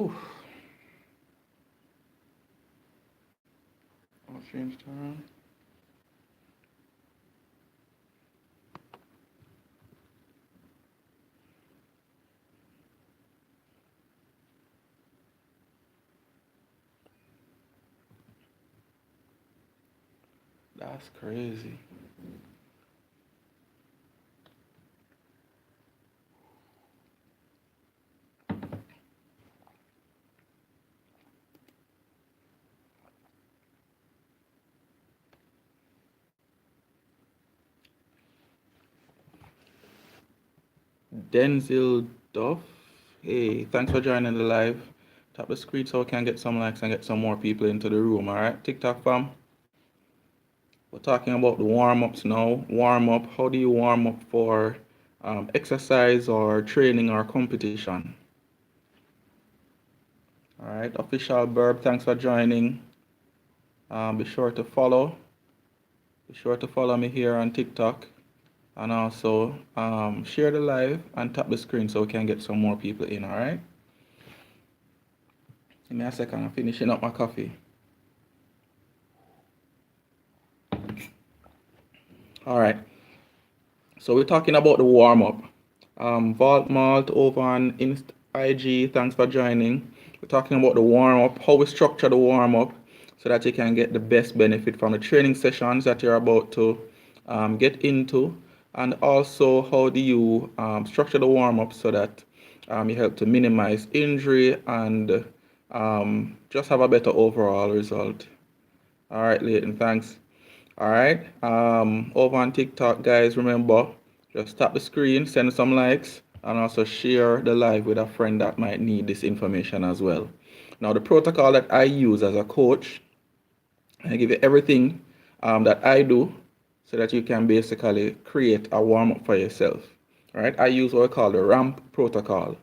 Oh, I'll change turn. That's crazy. Denzel Duff. Hey, thanks for joining the live. Tap the screen so we can get some likes and get some more people into the room. All right, TikTok fam. We're talking about the warm-ups now. Warm up. How do you warm up for exercise or training or competition? All right, official Burb, thanks for joining. Be sure to follow. Be sure to follow me here on TikTok. And also share the live and tap the screen so we can get some more people in, all right? Give me a second, I'm finishing up my coffee. All right, so we're talking about the warm-up. Vault Malt over on IG, thanks for joining. We're talking about the warm-up, how we structure the warm-up so that you can get the best benefit from the training sessions that you're about to get into. And also, how do you structure the warm-up so that you help to minimize injury and just have a better overall result. All right, Leighton, thanks. All right, over on TikTok, guys, remember, just tap the screen, send some likes, and also share the live with a friend that might need this information as well. Now, the protocol that I use as a coach, I give you everything that I do so that you can basically create a warm-up for yourself. All right, I use what I call the RAMP protocol,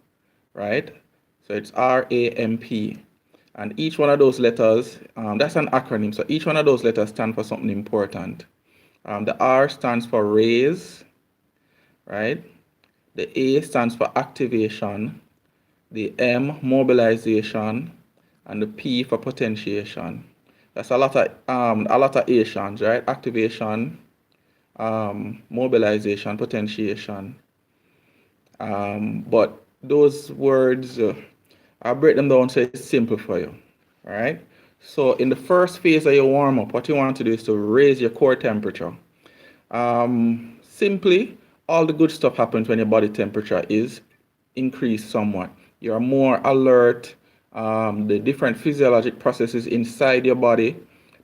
right? So it's RAMP. And each one of those letters, that's an acronym. So each one of those letters stand for something important. The R stands for raise, right? The A stands for activation, the M, mobilization, and the P for potentiation. That's a lot of Asians, right? Activation, mobilization, potentiation. But those words, I'll break them down so it's simple for you. All right. So in the first phase of your warm up, what you want to do is to raise your core temperature. Simply, all the good stuff happens when your body temperature is increased somewhat. You're more alert. The different physiologic processes inside your body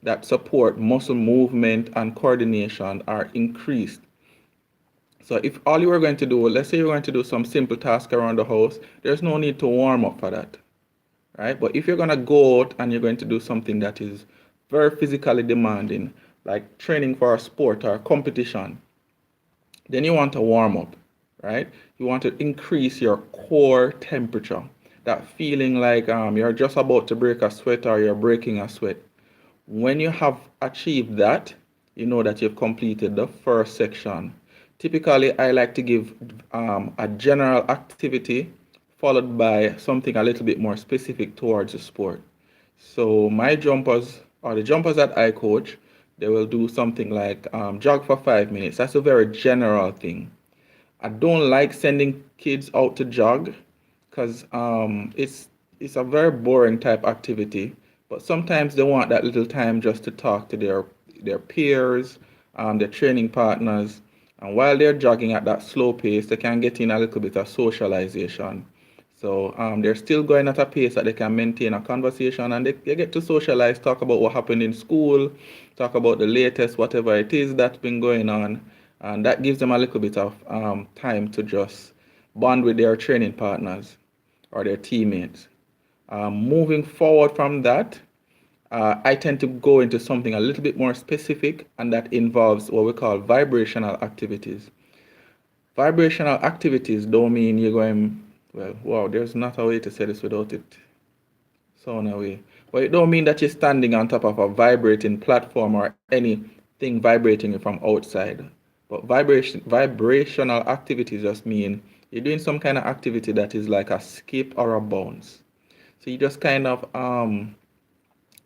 that support muscle movement and coordination are increased. So if all you are going to do, let's say you're going to do some simple task around the house, there's no need to warm up for that, right? But if you're going to go out and you're going to do something that is very physically demanding, like training for a sport or a competition, then you want to warm up, right? You want to increase your core temperature, that feeling like you're just about to break a sweat or you're breaking a sweat. When you have achieved that, you know that you've completed the first section. Typically, I like to give a general activity followed by something a little bit more specific towards the sport. So my jumpers, or the jumpers that I coach, they will do something like jog for 5 minutes. That's a very general thing. I don't like sending kids out to jog because it's a very boring type activity. But sometimes they want that little time just to talk to their peers, their training partners. And while they're jogging at that slow pace, they can get in a little bit of socialization. So they're still going at a pace that they can maintain a conversation and they get to socialize, talk about what happened in school, talk about the latest, whatever it is that's been going on. And that gives them a little bit of time to just bond with their training partners or their teammates. Moving forward from that, I tend to go into something a little bit more specific, and that involves what we call vibrational activities. Vibrational activities don't mean you're going, well, wow, there's not a way to say this without it sound away. But it don't mean that you're standing on top of a vibrating platform or anything vibrating from outside. But vibrational activities just mean you're doing some kind of activity that is like a skip or a bounce. So you just kind of,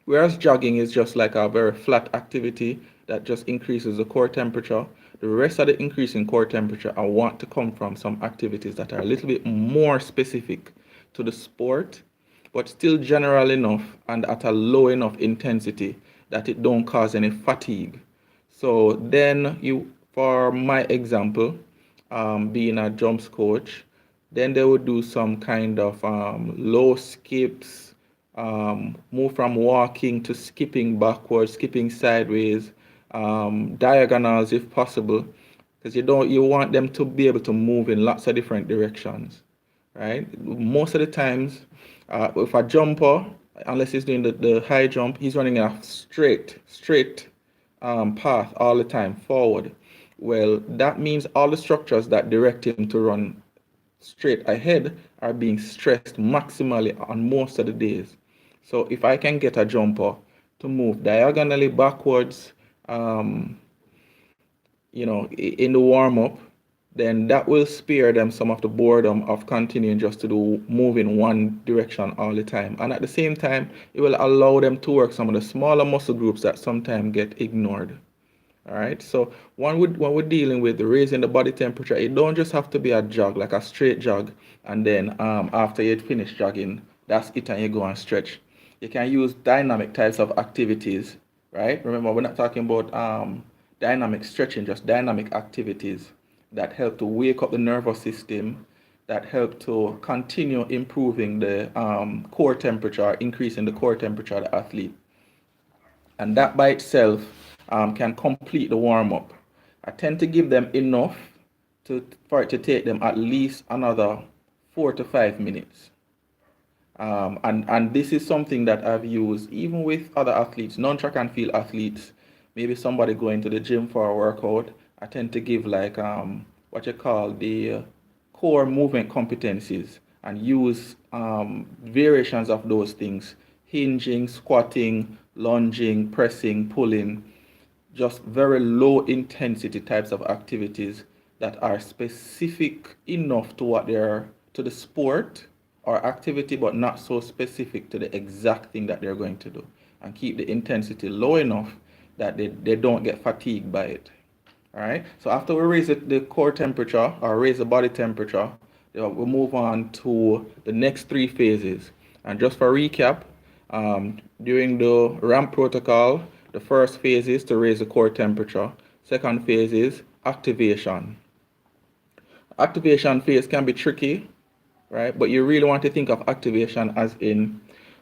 whereas jogging is just like a very flat activity that just increases the core temperature, the rest of the increase in core temperature I want to come from some activities that are a little bit more specific to the sport, but still general enough and at a low enough intensity that it don't cause any fatigue. So then for my example, being a jumps coach, then they would do some kind of low skips, move from walking to skipping backwards, skipping sideways, diagonals if possible, because you want them to be able to move in lots of different directions, right? Most of the times, if a jumper, unless he's doing the high jump, he's running a straight path all the time forward. Well, that means all the structures that direct him to run straight ahead are being stressed maximally on most of the days. So if I can get a jumper to move diagonally backwards, in the warm-up, then that will spare them some of the boredom of continuing just to move in one direction all the time. And at the same time, it will allow them to work some of the smaller muscle groups that sometimes get ignored. All right. So when we're dealing with raising the body temperature, it don't just have to be a jog, like a straight jog, and then after you finish jogging, that's it, and you go and stretch. You can use dynamic types of activities, right? Remember, we're not talking about dynamic stretching, just dynamic activities that help to wake up the nervous system, that help to continue improving the core temperature, increasing the core temperature of the athlete. And that by itself can complete the warm-up. I tend to give them enough for it to take them at least another 4 to 5 minutes. And this is something that I've used even with other athletes, non-track and field athletes, maybe somebody going to the gym for a workout. I tend to give like what you call the core movement competencies and use variations of those things: hinging, squatting, lunging, pressing, pulling, just very low intensity types of activities that are specific enough to what they are to the sport or activity, but not so specific to the exact thing that they're going to do, and keep the intensity low enough that they don't get fatigued by it. All right. So after we raise the core temperature or raise the body temperature, we'll move on to the next 3 phases. And just for recap, during the ramp protocol, the first phase is to raise the core temperature. Second phase is activation. Activation phase can be tricky, right? But you really want to think of activation as in,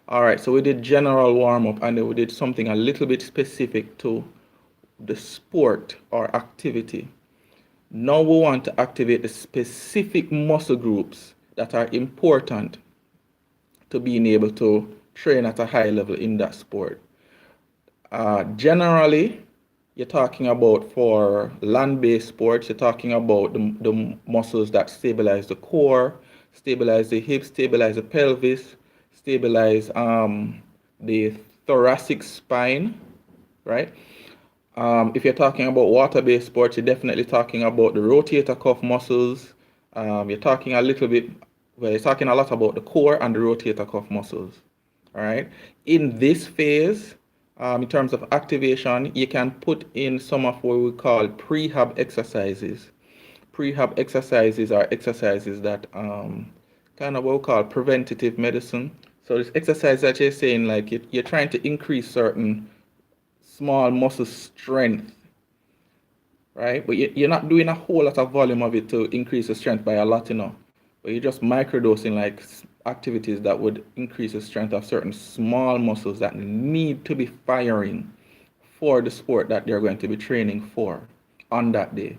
all right, so we did general warm-up and then we did something a little bit specific to the sport or activity. Now we want to activate the specific muscle groups that are important to being able to train at a high level in that sport. Generally, you're talking about for land-based sports, you're talking about the muscles that stabilize the core, stabilize the hips, stabilize the pelvis, stabilize the thoracic spine, right? If you're talking about water-based sports, you're definitely talking about the rotator cuff muscles. You're talking a lot about the core and the rotator cuff muscles. All right. In this phase, in terms of activation, you can put in some of what we call prehab exercises. Prehab exercises are exercises that kind of what we call preventative medicine. So this exercise that you're saying, like you're trying to increase certain small muscle strength, right? But you're not doing a whole lot of volume of it to increase the strength by a lot, but you're just microdosing like activities that would increase the strength of certain small muscles that need to be firing for the sport that they're going to be training for on that day.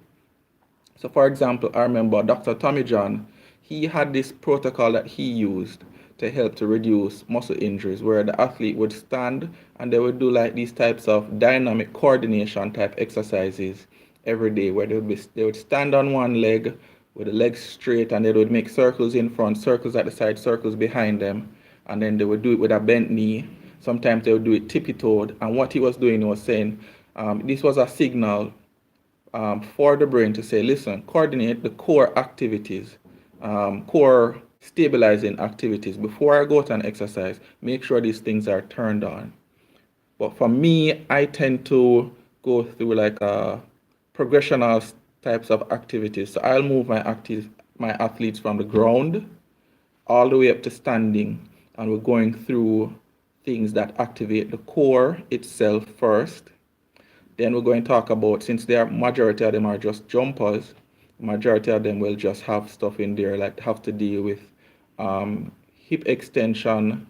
So for example, I remember Dr. Tommy John, he had this protocol that he used to help to reduce muscle injuries, where the athlete would stand and they would do like these types of dynamic coordination type exercises every day, where they would stand on one leg with the legs straight, and they would make circles in front, circles at the side, circles behind them, and then they would do it with a bent knee. Sometimes they would do it tippy-toed, and what he was doing, he was saying this was a signal for the brain to say, listen, coordinate the core activities, core stabilizing activities. Before I go to an exercise, make sure these things are turned on. But for me, I tend to go through like a progression of types of activities. So I'll move my athletes from the ground all the way up to standing, and we're going through things that activate the core itself first. Then we're going to talk about, since majority of them are just jumpers, majority of them will just have stuff in there like have to deal with hip extension,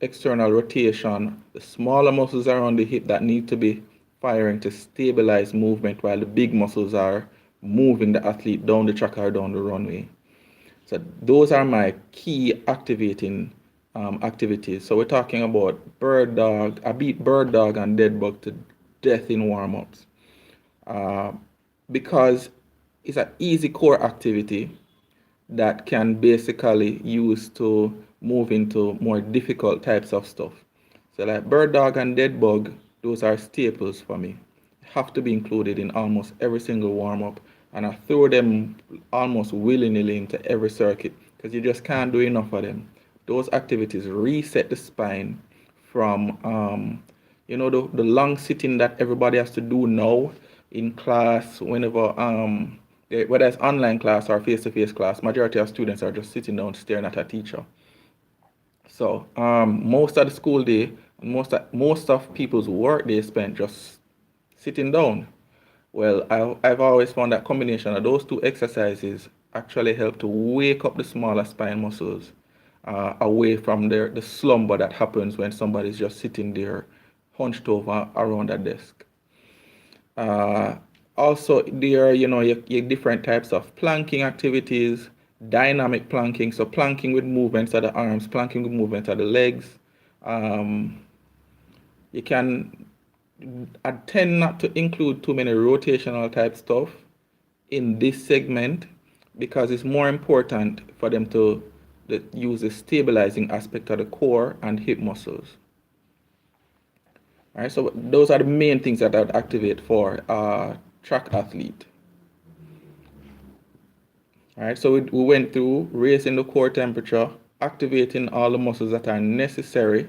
external rotation, the smaller muscles around the hip that need to be firing to stabilize movement, while the big muscles are moving the athlete down the track or down the runway. So those are my key activating activities. So we're talking about bird dog. I beat bird dog and dead bug to death in warm-ups because it's an easy core activity that can basically use to move into more difficult types of stuff. So like bird dog and dead bug, those are staples for me. Have to be included in almost every single warm-up, and I throw them almost willy-nilly into every circuit because you just can't do enough of them. Those activities reset the spine from the long sitting that everybody has to do now in class, whenever whether it's online class or face-to-face class, majority of students are just sitting down staring at a teacher. So most of the school day, most of people's work day spent just sitting down. Well, I've always found that combination of those two exercises actually help to wake up the smaller spine muscles away from the slumber that happens when somebody's just sitting there hunched over around a desk. Also, there are, your different types of planking activities, dynamic planking. So planking with movements of the arms, planking with movements of the legs. I tend not to include too many rotational type stuff in this segment because it's more important for them to use the stabilizing aspect of the core and hip muscles. All right, so those are the main things that I would activate for a track athlete. All right, so we went through raising the core temperature, activating all the muscles that are necessary,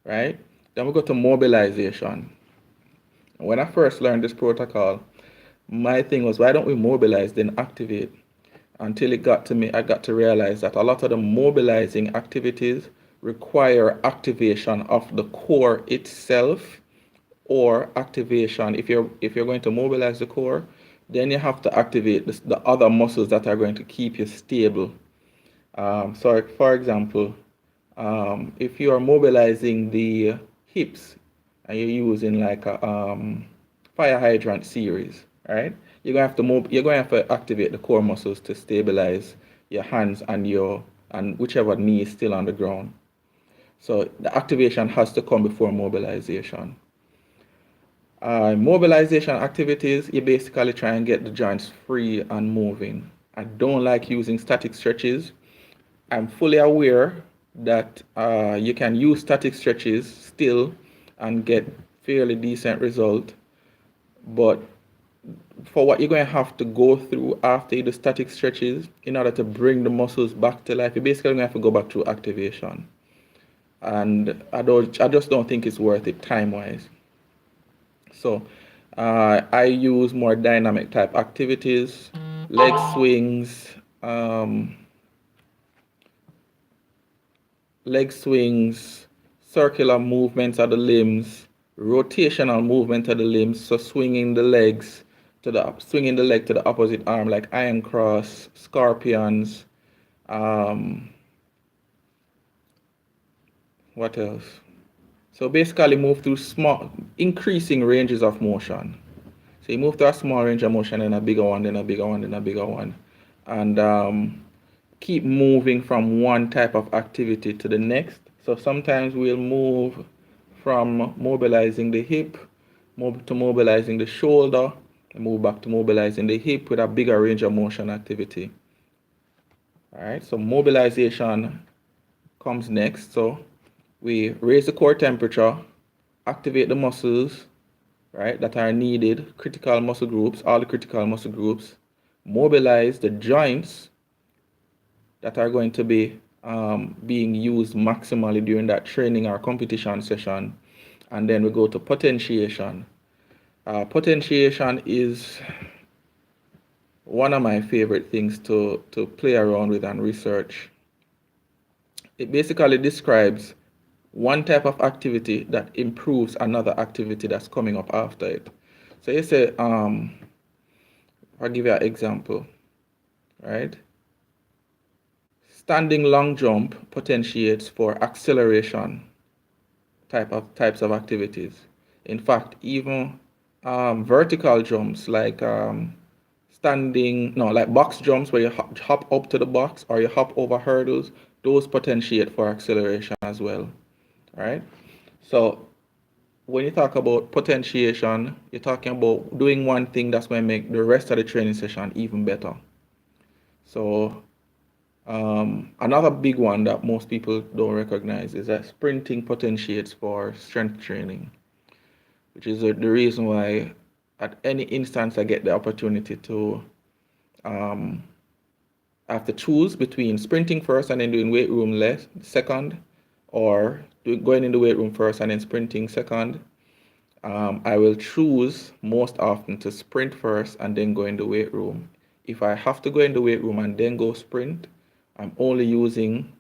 right? Then we go to mobilization. When I first learned this protocol, my thing was, why don't we mobilize then activate? Until it got to me, I got to realize that a lot of the mobilizing activities require activation of the core itself, or activation, if you're going to mobilize the core, then you have to activate the other muscles that are going to keep you stable. So for example, if you are mobilizing the hips and you're using like a fire hydrant series, right? You're going to have to activate the core muscles to stabilize your hands and whichever knee is still on the ground. So the activation has to come before mobilization. Mobilization activities, you basically try and get the joints free and moving. I don't like using static stretches. I'm fully aware that you can use static stretches still and get fairly decent result, but for what you're going to have to go through after you do static stretches in order to bring the muscles back to life, you're basically going to have to go back through activation. And I just don't think it's worth it time-wise. So I use more dynamic type activities, leg swings, circular movements of the limbs, rotational movement of the limbs, so swinging the leg to the opposite arm, like iron cross, scorpions. What else? So basically move through increasing ranges of motion. So you move to a small range of motion, then a bigger one, then a bigger one, then a bigger one. And keep moving from one type of activity to the next. So sometimes we'll move from mobilizing the hip, move to mobilizing the shoulder, and move back to mobilizing the hip with a bigger range of motion activity. All right, so mobilization comes next. So we raise the core temperature, activate the muscles, right, that are needed, critical muscle groups, all the critical muscle groups, mobilize the joints, that are going to be being used maximally during that training or competition session. And then we go to potentiation. Potentiation is one of my favorite things to play around with and research. It basically describes one type of activity that improves another activity that's coming up after it. So you say, I'll give you an example, right? Standing long jump potentiates for acceleration types of activities. In fact, even vertical jumps like like box jumps where you hop up to the box or you hop over hurdles, those potentiate for acceleration as well, right? So when you talk about potentiation, you're talking about doing one thing that's going to make the rest of the training session even better. So another big one that most people don't recognize is that sprinting potentiates for strength training, which is the reason why at any instance I get the opportunity to have to choose between sprinting first and then doing weight room second, or going in the weight room first and then sprinting second. I will choose most often to sprint first and then go in the weight room. If I have to go in the weight room and then go sprint, I'm only using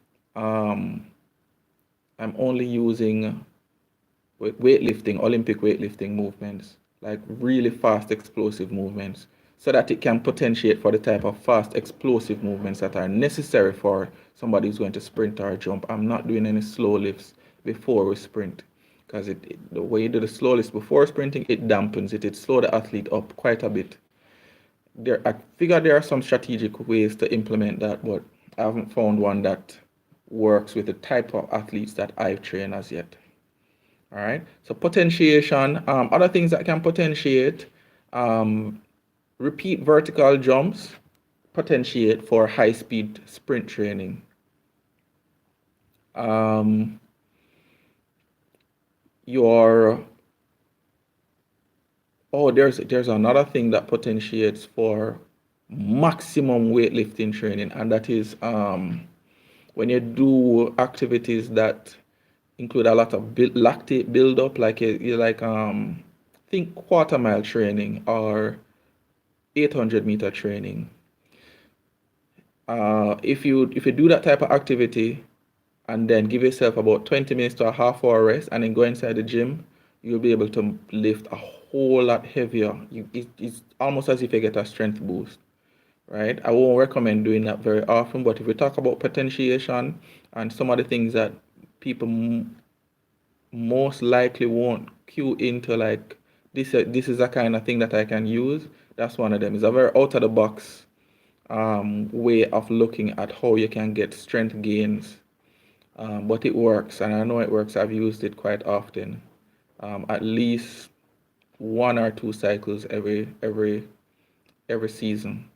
weightlifting, Olympic weightlifting movements, like really fast explosive movements, so that it can potentiate for the type of fast explosive movements that are necessary for somebody who's going to sprint or jump. I'm not doing any slow lifts before we sprint, because the way you do the slow lifts before sprinting, it dampens it slows the athlete up quite a bit. I figure there are some strategic ways to implement that, but I haven't found one that works with the type of athletes that I've trained as yet. All right, so potentiation, other things that can potentiate, repeat vertical jumps potentiate for high-speed sprint training. There's another thing that potentiates for maximum weightlifting training, and that is when you do activities that include a lot of lactate buildup, like think quarter mile training or 800-meter training. If you do that type of activity and then give yourself about 20 minutes to a half hour rest and then go inside the gym, you'll be able to lift a whole lot heavier. It's almost as if you get a strength boost, right? I won't recommend doing that very often, but if we talk about potentiation and some of the things that people most likely won't cue into, like this is a kind of thing that I can use, that's one of them. It's a very out of the box way of looking at how you can get strength gains, but it works, and I know it works. I've used it quite often, at least 1 or 2 cycles every season.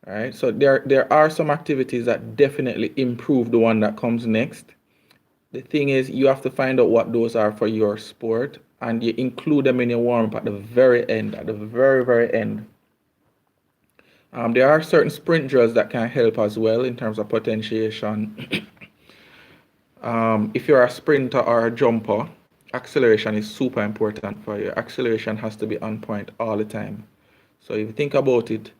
All right, so there are some activities that definitely improve the one that comes next. The thing is, you have to find out what those are for your sport, and you include them in your warm-up at the very end, at the very, very end. There are certain sprint drills that can help as well in terms of potentiation. If you're a sprinter or a jumper, acceleration is super important for you. Acceleration has to be on point all the time. So if you think about it,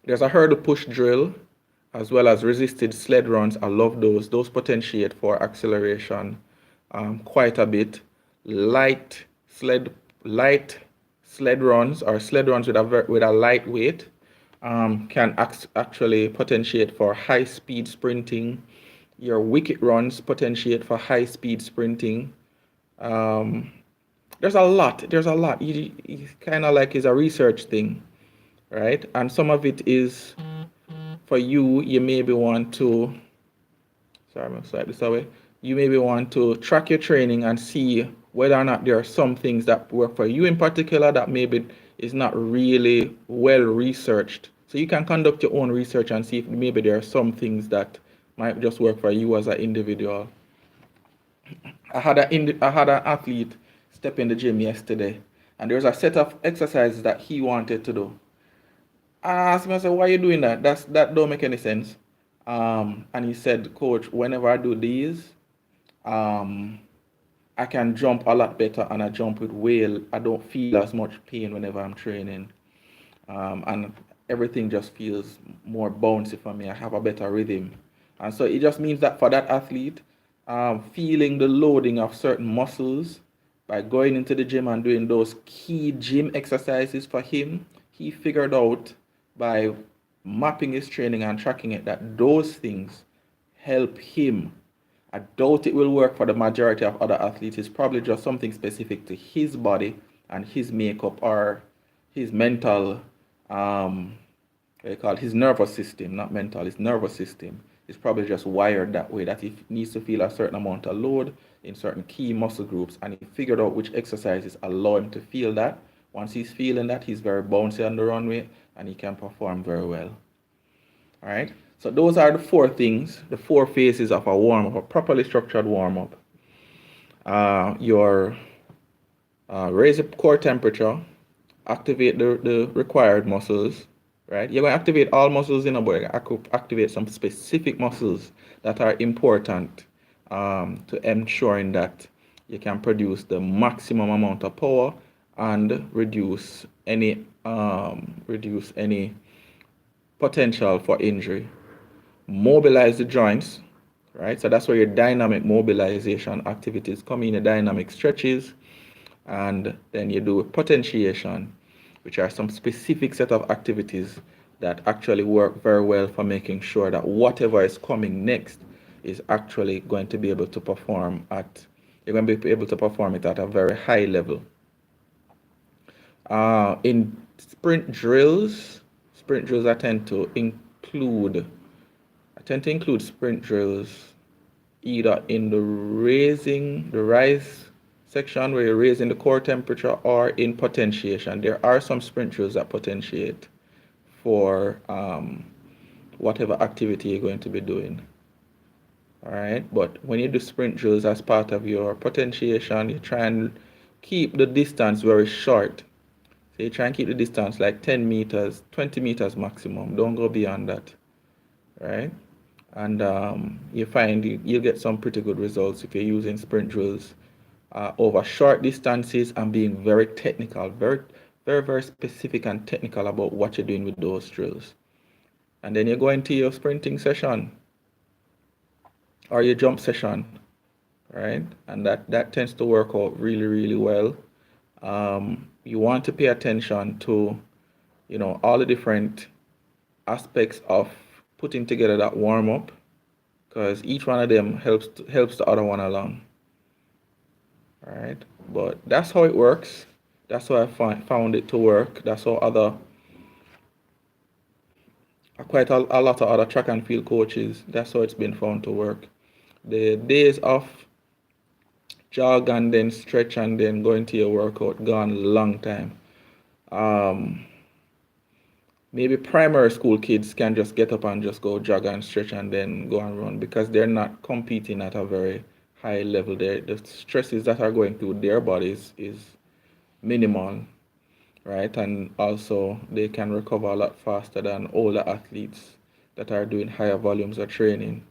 there's a hurdle push drill as well as resisted sled runs. I love those. Those potentiate for acceleration quite a bit. Light sled runs or sled runs with a light weight can actually potentiate for high speed sprinting. Your wicket runs potentiate for high speed sprinting. There's a lot. It's kind of like it's a research thing, right? And some of it is for you. You maybe want to. Sorry, I'm gonna slide this away. You maybe want to track your training and see whether or not there are some things that work for you in particular that maybe is not really well researched. So you can conduct your own research and see if maybe there are some things that might just work for you as an individual. I had an athlete step in the gym yesterday, and there was a set of exercises that he wanted to do. I asked him, I said, why are you doing that? That don't make any sense. And he said, Coach, whenever I do these, um, I can jump a lot better, and I jump with whale. I don't feel as much pain whenever I'm training. And everything just feels more bouncy for me. I have a better rhythm. And so it just means that for that athlete, feeling the loading of certain muscles by going into the gym and doing those key gym exercises for him, he figured out by mapping his training and tracking it that those things help him. I doubt it will work for the majority of other athletes. It's probably just something specific to his body and his makeup or his mental, what they call it, his nervous system, not mental, his nervous system is probably just wired that way, that he needs to feel a certain amount of load in certain key muscle groups, and he figured out which exercises allow him to feel that. Once he's feeling that, he's very bouncy on the runway and he can perform very well. All right. So those are the four things, the four phases of a warm-up, a properly structured warm-up. Your raise the core temperature, activate the required muscles, right? You're going to activate all muscles in a body, activate some specific muscles that are important to ensuring that you can produce the maximum amount of power and reduce any potential for injury. Mobilize the joints, right? So that's where your dynamic mobilization activities come in, the dynamic stretches, and then you do potentiation, which are some specific set of activities that actually work very well for making sure that whatever is coming next is actually going to be able to perform you're going to be able to perform it at a very high level. In sprint drills, I tend to include sprint drills either in the rise section where you're raising the core temperature, or in potentiation. There are some sprint drills that potentiate for whatever activity you're going to be doing. All right, but when you do sprint drills as part of your potentiation, you try and keep the distance very short. So you try and keep the distance like 10 meters, 20 meters maximum. Don't go beyond that, right? And you find you'll get some pretty good results if you're using sprint drills over short distances and being very technical, very, very, very specific and technical about what you're doing with those drills. And then you go into your sprinting session or your jump session, right? And that tends to work out really, really well. You want to pay attention to, all the different aspects of putting together that warm up, because each one of them helps the other one along. All right, but that's how it works. That's how I found it to work. That's how quite a lot of other track and field coaches, that's how it's been found to work. The days of jog and then stretch and then go into your workout gone a long time. Maybe primary school kids can just get up and just go jog and stretch and then go and run, because they're not competing at a very high level. The stresses that are going through their bodies is minimal, right? And also they can recover a lot faster than older athletes that are doing higher volumes of training.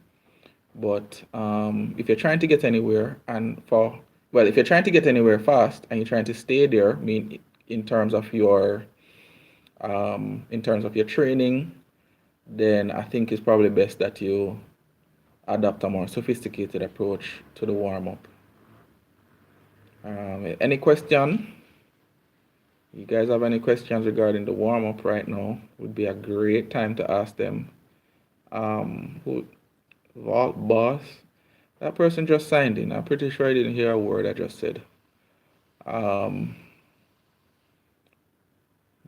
But if you're trying to get anywhere if you're trying to get anywhere fast and you're trying to stay there, in terms of your training, then I think it's probably best that you adopt a more sophisticated approach to the warm-up. Any question? You guys have any questions regarding the warm-up right now? Would be a great time to ask them. Vault boss, that person just signed in. I'm pretty sure I didn't hear a word I just said.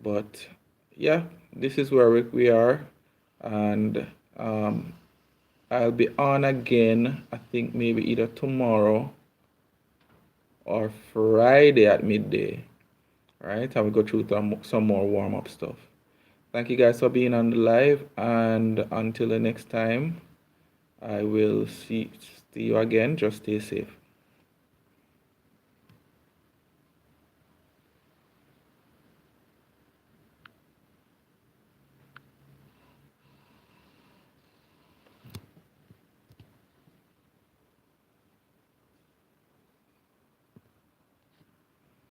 But yeah, this is where we are, and I'll be on again, I think maybe either tomorrow or Friday at midday. All right, I will go through some more warm-up stuff. Thank you guys for being on the live, and until the next time, I will see you again. Just stay safe.